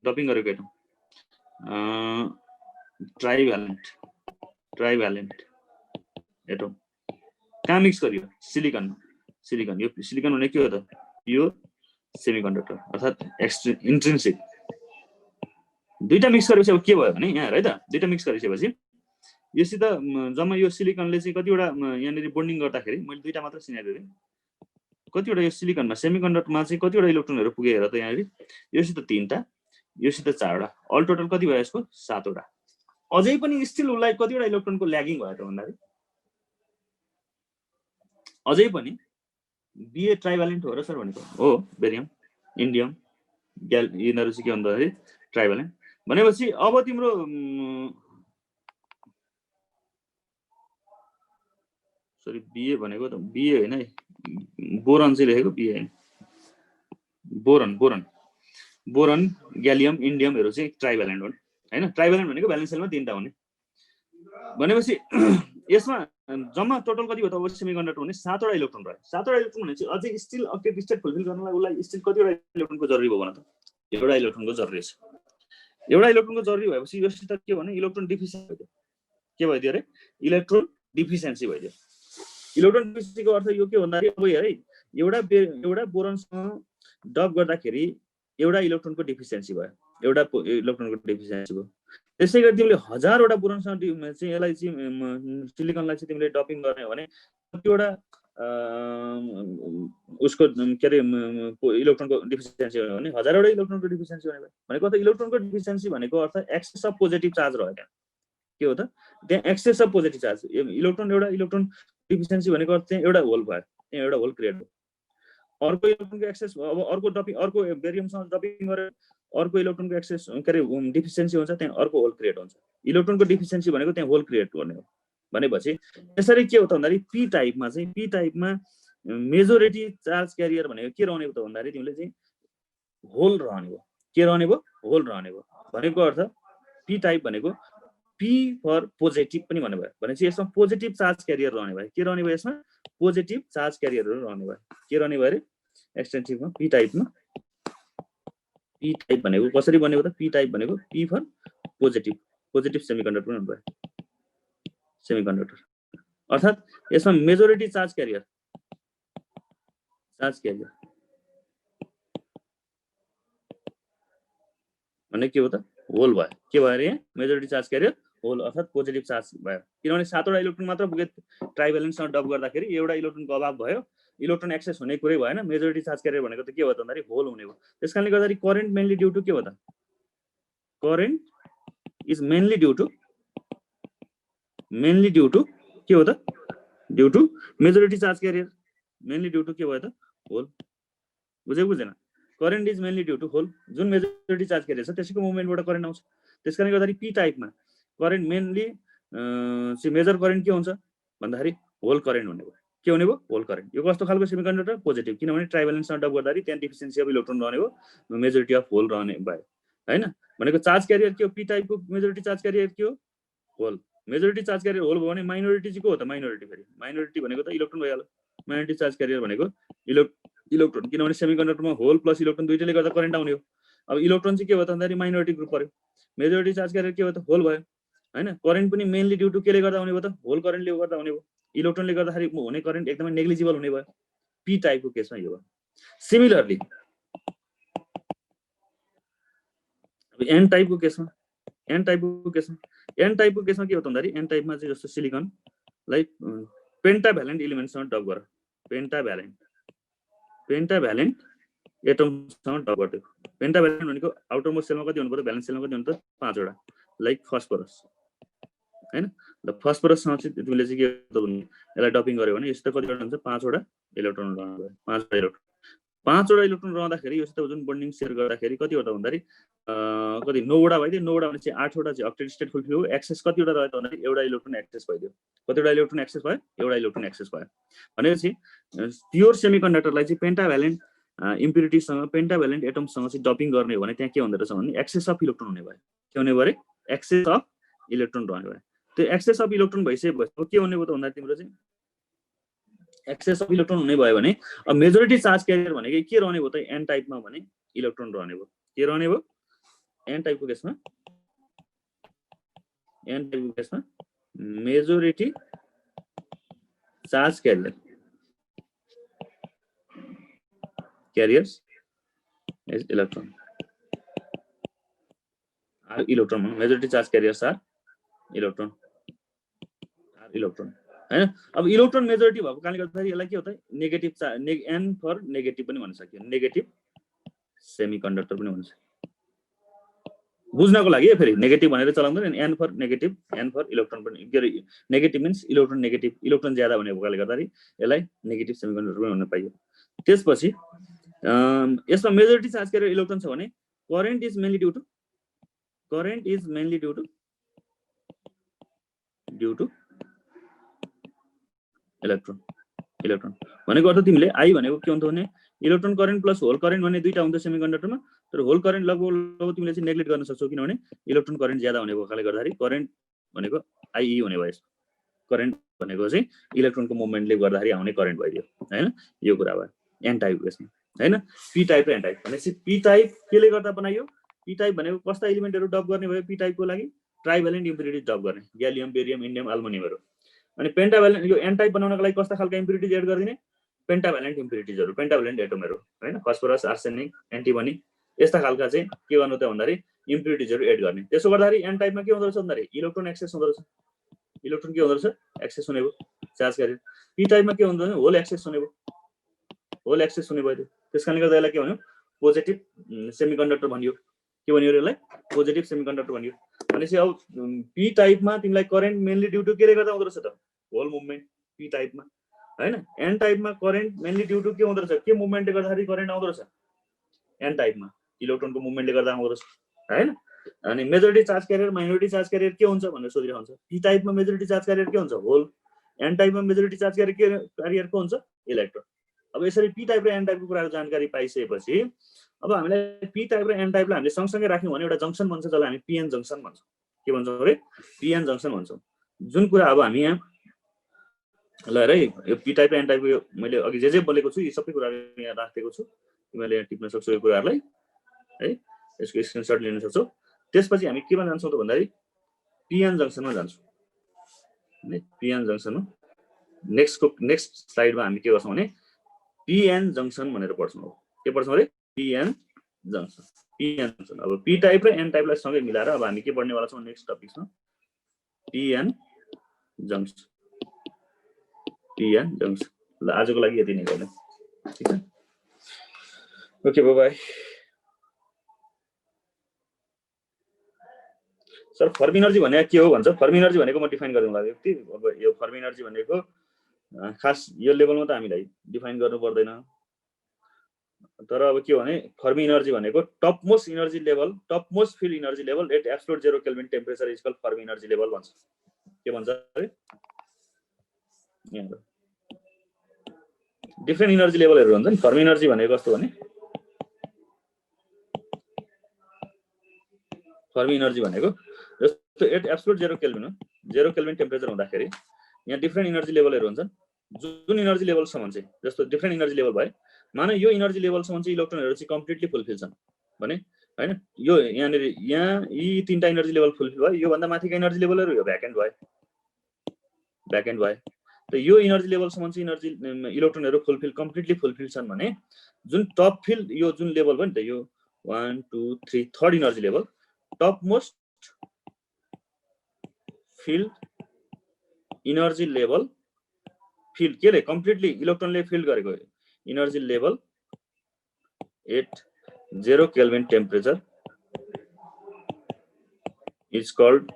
डपिङ गरेको एटम ट्राइभ्यालेन्ट एटम कहाँ मिक्स गरियो सिलिकन यो सिलिकन भने के हो त प्योर सेमिकन्डक्टर अर्थात् इन्ट्रिन्सिक दुईटा मिक्स गरेपछि अब के भयो भने यहाँ है त दुईटा मिक्स गरिसकेपछि योसित जम्मा यो सिलिकनले चाहिँ कतिवटा यहाँनिर बोन्डिङ गर्दाखेरि मैले दुईटा मात्र सिनाइदिएँ कतिवटा यो सिलिकनमा सेमिकन्डक्टरमा चाहिँ कतिवटा इलेक्ट्रोनहरु पुगे हेर त यहाँनिर योसित 3टा योसित 4वटा अल टोटल कति भयो यसको 7वटा अझै पनि स्टिल उलाई कतिवटा इलेक्ट्रोनको ल्यागिङ भयो त भन्दाखेरि अझै पनि बीए ट्राइभ्यालेन्ट हो र सर भनेको हो बेरियम इन्डियम यिनीहरु चाहिँ के भन्दाखेरि ट्राइभ्यालेन्ट भनेपछि अब तिम्रो सरी बीए भनेको त बीए हैन है बोरन चाहिँ लेखेको बीए हैन बोरन ग्यालियम इन्डियमहरु चाहिँ ट्राइभ्यालेन्ट हुन् हैन ट्राइभ्यालेन्ट भनेको भ्यालेन्स सेलमा 3टा हुने भनेपछि यसमा जम्मा टोटल कति हो त अब सेमिकन्डक्टर भने 7वटा इलेक्ट्रोन रह्यो 7वटा इलेक्ट्रोन भने चाहिँ अझै स्टिल अक्टेट स्टेट फुलफिल गर्नलाई उलाई स्टिल कतिवटा इलेक्ट्रोनको जरुरी भयो भन त एउटा इलेक्ट्रोनको जरुरी छ एउटा इलेक्ट्रोनको जरुरी भएपछि यो त के भने इलेक्ट्रोन डिफिसिएन्सी भयो के भइदियो रे इलेक्ट्रोन डिफिसिएन्सी भइदियो इलेक्ट्रोन डिफिसिएन्सीको अर्थ यो के भन्दाखेरि अब हेर है एउटा बोरनसँग डप गर्दाखेरि एउटा इलेक्ट्रोनको डिफिसिएन्सी भयो त्यसैगरी तिमीले 1000वटा बोरनसँग चाहिँ यसलाई चाहिँ सिलिकनलाई चाहिँ तिमीले डपिङ गर्ने हो भने कतिवटा उसको के रे इलेक्ट्रोनको डिफिसिएन्सी हो भने 1000वटा इलेक्ट्रोनको डिफिसिएन्सी भनेको त इलेक्ट्रोनको डिफिसिएन्सी भनेको अर्थ एक्सेस अफ पोजिटिभ चार्ज रह्यो त्यहाँ के हो त त्यहाँ एक्सेस अफ पोजिटिभ चार्ज एउटा इलेक्ट्रोन डिफिसिएन्सी भनेको अर्थ चाहिँ एउटा होल भयो त्यहाँ एउटा होल क्रिएट भयो अर्को इलेक्ट्रोनको एक्सेस अब अर्को बेरियमसँग डपिङ गरे अर्को इलेक्ट्रोनको एक्सेस के रे डिफिसिएन्सी हुन्छ त्यहाँ अर्को होल क्रिएट हुन्छ इलेक्ट्रोनको डिफिसिएन्सी भनेको त्यहाँ होल क्रिएट गर्ने हो भनेपछि यसरी के हो त भन्दाखेरि पी टाइपमा मेजोरिटी चार्ज क्यारियर भनेको के रहने हो त भन्दाखेरि तिमीले चाहिँ होल रहने हो के रहने भयो होल रहने भयो भनेको अर्थ पी टाइप भनेको पी फर पोजिटिभ पनि भन्ने भयो भनेपछि यसमा पोजिटिभ चार्ज क्यारियर रहने भयो के रहने भयो यसमा पोजिटिभ चार्ज क्यारियरहरु रहने भयो के रहने भयो रे एक्सटेन्सिभमा पी टाइप भनेको कसरी बनेको त पी टाइप भनेको पी फर पोजिटिभ सेमिकन्डक्टर भन्नु भयो सेमिकन्डक्टर अर्थात् यसमा मेजोरिटी चार्ज क्यारियर भने के हो त होल भयो के भयो रे मेजोरिटी चार्ज क्यारियर होल अर्थात् पोजिटिभ चार्ज भयो किनभने 7वटा इलेक्ट्रोन मात्र पुगे ट्राइभ्यालेन्टसँग डप गर्दाखेरि एउटा इलेक्ट्रोनको अभाव भयो इलेक्ट्रोन एक्सेस हुने कुरै भएन मेजोरिटी चार्ज क्यारियर भनेको त के हो त भन्दाखेरि होल हुने हो त्यसकारणले गर्दाखेरि करेन्ट मेनली ड्यू टु के हो त current is mainly due to के हो त due to majority charge carrier mainly due to के भयो त होल बुझेन current is mainly due to hole जुन मेजोरिटी चार्ज क्यारियर छ त्यसैको मुभमेन्टबाट करेन्ट आउँछ त्यसकारणले गर्दाखेरि पी टाइपमा करेन्ट मेनली मेजर करेन्ट के हुन्छ भन्दाखेरि होल करेन्ट हुने भयो के हुने भयो होल करेन्ट यो कस्तो खालको सेमिकन्डक्टर पोजिटिभ किनभने ट्राइभ्यालेन्टसँग डप गर्दाखेरि त्यहाँ डिफिसिएन्सी अफ इलेक्ट्रोन रहने हो मेजोरिटी अफ होल रहने भयो हैन भनेको चार्ज क्यारियर के हो पी टाइपको मेजोरिटी चार्ज क्यारियर के हो hole majority charge carrier hole भयो भने माइनोरिटी चाहिँ को हो त माइनोरिटी भनेको त इलेक्ट्रोन भइहाल्यो माइनोरिटी चार्ज क्यारियर भनेको इलेक्ट्रोन किनभने सेमिकन्डक्टरमा होल प्लस इलेक्ट्रोन दुईटैले गर्दा करेन्ट आउने हो अब इलेक्ट्रोन चाहिँ के भयो त भन्दाखेरि माइनोरिटी ग्रुप पर्यो मेजोरिटी चार्ज क्यारियर के हो त होल भयो हैन करेन्ट पनि मेनली ड्यू टु केले गर्दा हुने भयो त होल करेन्टले गर्दा हुने भयो इलेक्ट्रोनले गर्दाखेरि हुने करेन्ट एकदमै नेग्लिजिबल हुने भयो पी टाइपको केसमा यो भयो सिमिलरली एन टाइपको केसमा एन टाइपको केसमा के हो त भन्दाखेरि एन टाइपमा चाहिँ जस्तो सिलिकन लाइक पेन्टाभ्यालेन्ट एलिमेन्टसँग डप गर पेन्टाभ्यालेन्ट एटमसँग डप गर्दै पेन्टाभ्यालेन्ट भनेको आउटर मोस्ट सेलमा कति हुनु पर्यो भ्यालेन्स सेलमा कति हुनु त 5 वटा लाइक फस्फरस हैन ल फस्फरससँग चाहिँ तिमीले चाहिँ के यसलाई डपिङ गर्यो भने यस्तो कतिवटा हुन्छ 5 वटा इलेक्ट्रोन रहन्छ 5 वटा इलेक्ट्रोन रहँदाखेरि यो जुन बन्डिङ सेयर गर्दाखेरि कतिवटा भन्दाखेरि कति 9 वटा भइदियो 9 वटा भनेपछि 8 वटा चाहिँ अक्टेट स्टेट फुलफिल हो एक्सेस कतिवटा रह्यो त भन्दाखेरि एउटा इलेक्ट्रोन एक्सेस भइदियो कतिवटा इलेक्ट्रोन एक्सेस भयो एउटा इलेक्ट्रोन एक्सेस भयो भनेपछि प्योर सेमिकन्डक्टरलाई चाहिँ पेन्टाभ्यालेन्ट इम्प्युरिटीसँग पेन्टाभ्यालेन्ट एटमसँग चाहिँ डपिङ गर्ने हो भने त्यहाँ के हुँदो रहेछ भने एक्सेस अफ इलेक्ट्रोन हुने भयो के हुने भयो एक्सेस अफ इलेक्ट्रोन रहने भयो त्यो एक्सेस अफ इलेक्ट्रोन भइसकेपछि के हुने भयो त भन्दा तिम्रो चाहिँ एक्सेस अफ इलेक्ट्रोन हुने भयो भने अब मेजोरिटी चार्ज क्यारियर भनेको के रहने भयो त एन टाइपमा भने इलेक्ट्रोन रहने भयो के रहने भयो एन टाइपको केसमा majority charge carriers is electron majority charge carriers are electron हैन अब इलेक्ट्रोन मेजोरिटी भएको कारणले गर्दाखेरि यसलाई के हो त नेगेटिभ एन फर नेगेटिभ पनि भन्न सकियो नेगेटिभ सेमिकन्डक्टर पनि भन्छ बुझ्नको लागि फेरि नेगेटिभ भनेर चलाउँदैन N for negative N for electron पनि के नेगेटिभ मिन्स इलेक्ट्रोन ज्यादा भनेको कारणले गर्दाखेरि यसलाई नेगेटिभ सेमिकन्डक्टर पनि भन्न पाइयो त्यसपछि यसमा मेजोरिटी चार्ज क्यारियर इलेक्ट्रोन छ भने current is mainly due to electron भनेको अर्थ तिमीले आई भनेको के हुन्छ भने electron current plus hole current भन्ने दुईटा हुन्छ सेमिकन्डक्टरमा तर होल करेन्ट लगभग तिमीले चाहिँ नेग्लेक्ट गर्न सक्छौ किनभने इलेक्ट्रोन करेन्ट ज्यादा हुने भएकोले गर्दाखेरि करेन्ट भनेको आइई हुने भयो करेन्ट भनेको चाहिँ इलेक्ट्रोनको मुभमेन्टले गर्दाखेरि आउने करेन्ट भइदियो हैन यो कुरा भयो एन टाइपको यसमा हैन पी टाइप र एन टाइप भनेपछि पी टाइप केले गर्दा बनाइयो पी टाइप भनेको कस्ता एलिमेन्टहरु डप गर्ने भयो पी टाइपको लागि ट्राइभ्यालेन्ट इम्प्युरिटी डप गर्ने ग्यालियम बेरियम इन्डियम अल्मुनियमहरु अनि पेन्टाभ्यालेन्ट यो एन टाइप बनाउनको लागि कस्ता खालको इम्प्युरिटीज एड गरिदिने पेन्टाभ्यालेन्ट इम्प्युरिटीजहरु पेन्टाभ्यालेन्ट एटमहरु हैन फस्फोरस आर्सेनिक एन्टिमनी यस्ता खालका चाहिँ के गर्नु त भन्दाखेरि इम्प्युरिटीजहरु एड गर्ने त्यसो गर्दाखेरि एन टाइपमा के हुँदो रहेछ भन्दाखेरि इलेक्ट्रोन एक्सेस हुँदो रहेछ इलेक्ट्रोन के हुँदो रहेछ एक्सेस हुने भयो चार्ज गरे पी टाइपमा के हुँदो भने होल एक्सेस हुने भयो त्यसकारणले गर्दा यसलाई के भन्यो पोजिटिभ सेमिकन्डक्टर भनियो के भनियो यसलाई पोजिटिभ सेमिकन्डक्टर भनियो भनेपछि अब पी टाइपमा तिमीलाई करेन्ट मेनली ड्यू टु केले गर्दा हुँदो रहेछ त होल मुभमेन्ट पी टाइपमा हैन एन टाइपमा करेन्ट मेनली ड्यू टु के हुँदो रहेछ के मुभमेन्टले गर्दाखेरि करेन्ट आउँदो रहेछ एन टाइपमा इलेक्ट्रोनको मुभमेन्टले गर्दा आउँदो रहेछ हैन अनि majority charge career minority charge carrier के हुन्छ भनेर सोधिरहन्छ पी टाइपमा मेजोरिटी चार्ज क्यारियर के हुन्छ होल एन टाइपमा मेजोरिटी चार्ज क्यारियर के हुन्छ इलेक्ट्रोन अब यसरी पी टाइप र एन टाइपको कुराको जानकारी पाइसकेपछि अब हामीलाई पी टाइप र एन टाइपलाई हामीले सँगसँगै राख्यौं भने एउटा जंक्सन बन्छ जसलाई हामी पीएन जंक्सन भन्छौं के भन्छौं रे पीएन जंक्सन भन्छौं जुन कुरा अब हामी यहाँ ल रे यो पी टाइप र एन टाइपको मैले अघि जे बोलेको छु यी सबै कुराहरु यहाँ राखेको छु तिमीले यहाँ टिप्न सक्छौ यो कुराहरुलाई है यसको स्क्रिनशट लिन सक्छौ त्यसपछि हामी केमा जान्छौं त भन्दाखेरि पीएन जंक्सनमा जान्छौं हैन पीएन जंक्सनमा नेक्स्ट स्लाइडमा हामी के गर्छौं भने पीएन जंक्सन भनेर पढ्छौं के पढ्छौं रे पीएन जंक्सन अब पी टाइप र एन टाइपलाई सँगै मिलाएर अब हामी के पढ्ने वाला छौं नेक्स्ट टपिकमा पीएन जंक्सन ल आजको लागि यति नै गर्नु ठीक छ okay bye sir form energy भनेको के हो भन्छ फर्म एनर्जी भनेको म डिफाइन गर्नु लाग्यो अब यो फर्म एनर्जी भनेको खास यो लेभलमा त हामीलाई डिफाइन गर्नु पर्दैन तर अब के भने फर्मी एनर्जी भनेको top most energy level top most filled energy level at absolute 0 kelvin temperature is called Fermi energy level भन्छ के भन्छ अरे यहाँ डिफरेन्ट एनर्जी लेभलहरु हुन्छ नि फर्मी एनर्जी भनेको कस्तो भने फर्मी एनर्जी भनेको जस्तो एट एब्सोल्युट 0 केल्विन हो 0 केल्विन टेम्परेचर हुँदाखेरि यहाँ डिफरेन्ट एनर्जी लेभलहरु हुन्छन् जुन एनर्जी लेभलसम्म चाहिँ जस्तो डिफरेन्ट एनर्जी लेभल भयो माने यो एनर्जी लेभलसम्म चाहिँ इलेक्ट्रोनहरु चाहिँ कम्प्लिटली फुलफिल छन् भने हैन। यो यहाँनिर यहाँ यी तीनटा एनर्जी लेभल फुलफिल भयो, यो भन्दा माथिको एनर्जी लेभलहरु यो भ्याकेन्ट भयो, भ्याकेन्ट भयो। त यो एनर्जी लेभलसम्म चाहिँ एनर्जी इलेक्ट्रोनहरु फुलफिल कम्प्लिटली फुलफिल छन् भने जुन टप फिल्ड यो जुन लेभल भयो नि त यो 1 2 3 third energy level top most filled energy level filled केले कम्प्लिटली इलेक्ट्रोनले फिल्ड गरेको energy level at 0 kelvin temperature is called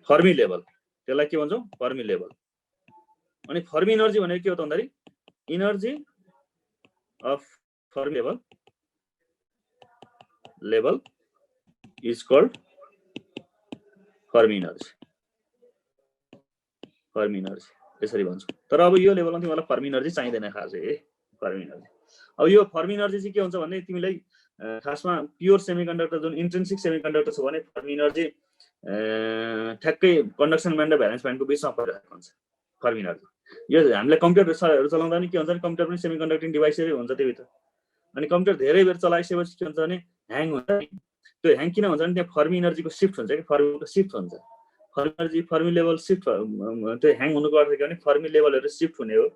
Fermi level. त्यसलाई के भन्छौं? Fermi level. अनि फर्मी एनर्जी भनेको के हो त भन्दाखेरि energy of Fermi level is called Fermi energy. Fermi energy यसरी भन्छौं। तर अब यो लेभलमा तिमीलाई फर्मी एनर्जी चाहिदैन खासै फर्मी एनर्जी। अब यो फर्मी एनर्जी चाहिँ के हुन्छ भने तिमीलाई खासमा प्योर सेमिकन्डक्टर जुन इन्ट्रिन्सिक सेमिकन्डक्टर छ भने फर्मी एनर्जी ठ्याक्कै कन्डक्सन ब्यान्ड र भ्यालेन्स ब्यान्डको बिचमा परिरहेको हुन्छ फर्मी एनर्जी। यो हामीले कम्प्युटरहरु चलाउँदा नि के हुन्छ भने कम्प्युटर पनि सेमिकन्डक्टिङ डिभाइसै हुन्छ त्यभित्र। अनि कम्प्युटर धेरै बेर चलाइसकेपछि के हुन्छ भने ह्याङ हुन्छ। त्यो ह्याङ किन हुन्छ भने त्यहाँ फर्मी एनर्जीको शिफ्ट हुन्छ कि फर्मीको शिफ्ट हुन्छ। Fermi energy Fermi level shift त्यो ह्याङ हुनुको अर्थ के भने फर्मी लेभलहरु शिफ्ट हुने हो।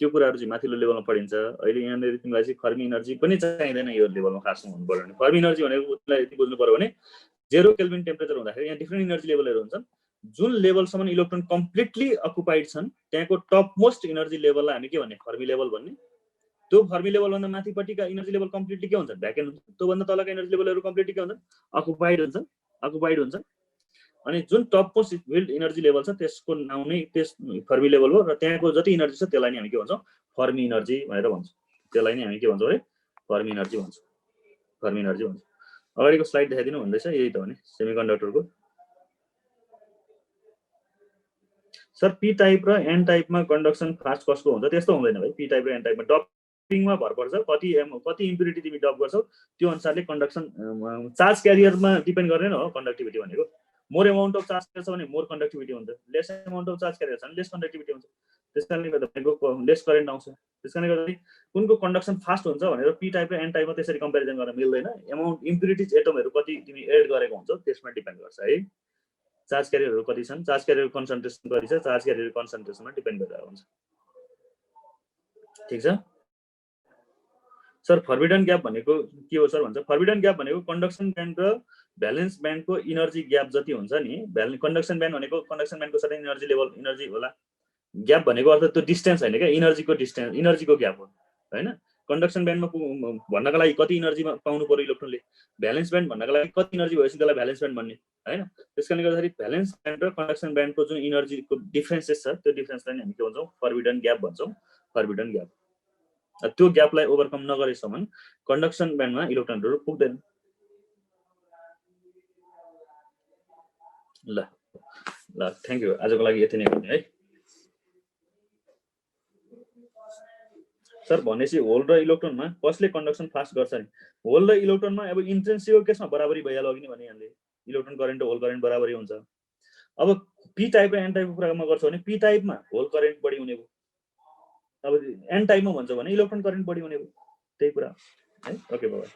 त्यो कुराहरु चाहिँ माथिल्लो लेभलमा पढिन्छ। अहिले यहाँनिर तिमीलाई चाहिँ फर्मी एनर्जी पनि चाहिदैन यो लेभलमा खासमा हुनु पर्यो भने। फर्मी एनर्जी भनेको तिमीलाई यति बुझ्नु पर्यो भने 0 केल्भिन टेम्परेचर हुँदाखेरि यहाँ डिफ्रेन्ट एनर्जी लेभलहरु हुन्छन्। जुन लेभलसम्म इलेक्ट्रोन कम्प्लिटली अकुपाइड छन् त्यहाँको टप मोस्ट एनर्जी लेभललाई हामी के भन्ने? फर्मी लेभल भन्ने। त्यो फर्मी लेभल भन्दा माथिपट्टिका एनर्जी लेभल कम्प्लिटली के हुन्छ? भ्याकेन्ट हुन्छ। त्यो भन्दा तलका एनर्जी लेभलहरु कम्प्लिटली के हुन्छ? अकुपाइड हुन्छ। अकुपाइड हुन्छ। अनि जुन top most filled energy level छ त्यसको नाम नै त्यस फर्मी लेभल हो र त्यहाँको जति एनर्जी छ त्यसलाई नै हामी के भन्छौं? फर्मी एनर्जी भनेर भन्छौं। त्यसलाई नै हामी के भन्छौं? फर्मी एनर्जी भन्छौं। फर्मी एनर्जी भन्छौं। अगाडिको स्लाइड देखाइदिनु भन्दैछ यही त हो नि सेमिकन्डक्टरको। सर पी टाइप र एन टाइपमा कन्डक्सन फास्ट कसको हुन्छ? त्यस्तो हुँदैन भाइ। पी टाइप र एन टाइपमा डपिङमा भर पर्छ। कति इम्प्युरिटी तिमी डप गर्छौ त्यो अनुसारले कन्डक्सन चार्ज क्यारियरमा डिपेन्ड गर्ने न हो कन्डक्टिभिटी भनेको। More amount of charge carrier छ भने मोर कन्डक्टिभिटी हुन्छ, lace amount of charge carrier छ भने लेस कन्डक्टिभिटी हुन्छ। त्यसकारणले गर्दा भनेको लेस करेन्ट आउँछ। त्यसकारणले गर्दा कुनको कन्डक्सन फास्ट हुन्छ भनेर पी टाइप र एन टाइपमा त्यसरी कम्पेरिजन गर्न मिल्दैन। अमाउन्ट इम्प्युरिटिज एटमहरु कति तिमी एड गरेको हुन्छ त्यसमा डिपेन्ड गर्छ है। चार्ज क्यारियरहरु कति छन्, चार्ज क्यारियर कन्सन्ट्रेसन कति छ, चार्ज क्यारियर कन्सन्ट्रेसनमा डिपेन्ड गरेर हुन्छ। ठीक छ सर। फर्बिडन ग्याप भनेको के हो सर भन्छ? फर्बिडन ग्याप भनेको कन्डक्सन ब्यान्ड र भ्यालेन्स ब्यान्डको एनर्जी ग्याप जति हुन्छ नि। कन्डक्सन ब्यान्ड भनेको कन्डक्सन ब्यान्डको सर्टेन एनर्जी लेभल एनर्जी होला। ग्याप भनेको अर्थ त्यो डिस्टेन्स हैन के, एनर्जीको डिस्टेन्स एनर्जीको ग्याप हो हैन। कन्डक्सन ब्यान्डमा भन्नका लागि कति एनर्जी पाउनु पर्यो इलेक्ट्रोनले, भ्यालेन्स ब्यान्ड भन्नका लागि कति एनर्जी भएपछि त्यसलाई भ्यालेन्स ब्यान्ड भन्ने हैन। त्यसकारणले गर्दाखेरि भ्यालेन्स ब्यान्ड र कन्डक्सन ब्यान्डको जुन एनर्जीको डिफरेन्सेस छ त्यो डिफरेन्सलाई हामी के भन्छौं? फर्बिडन ग्याप भन्छौं। Forbidden gap. त्यो ग्यापलाई ओभरकम नगरेसम्म कन्डक्सन ब्यान्डमा इलेक्ट्रोनहरु पुग्दैन। ल ल थ्यांक यू। आजको लागि यति नै गर्ने है सर। भनेपछि होल र इलेक्ट्रोनमा कसले कन्डक्सन फास्ट गर्छ नि? होल र इलेक्ट्रोनमा अब इन्ट्रिन्सिक केसमा बराबरी भइहाल्यो अघि नै भने हामीले इलेक्ट्रोन करेन्ट र होल करेन्ट बराबरी हुन्छ। अब पी टाइप र एन टाइपको कुरामा गर्छौ भने पी टाइपमा होल करेन्ट बढी हुने भयो। अब एन टाइपमा भन्छौ भने इलेक्ट्रोन करेन्ट बढी हुने भयो। त्यही कुरा है। ओके बाबा।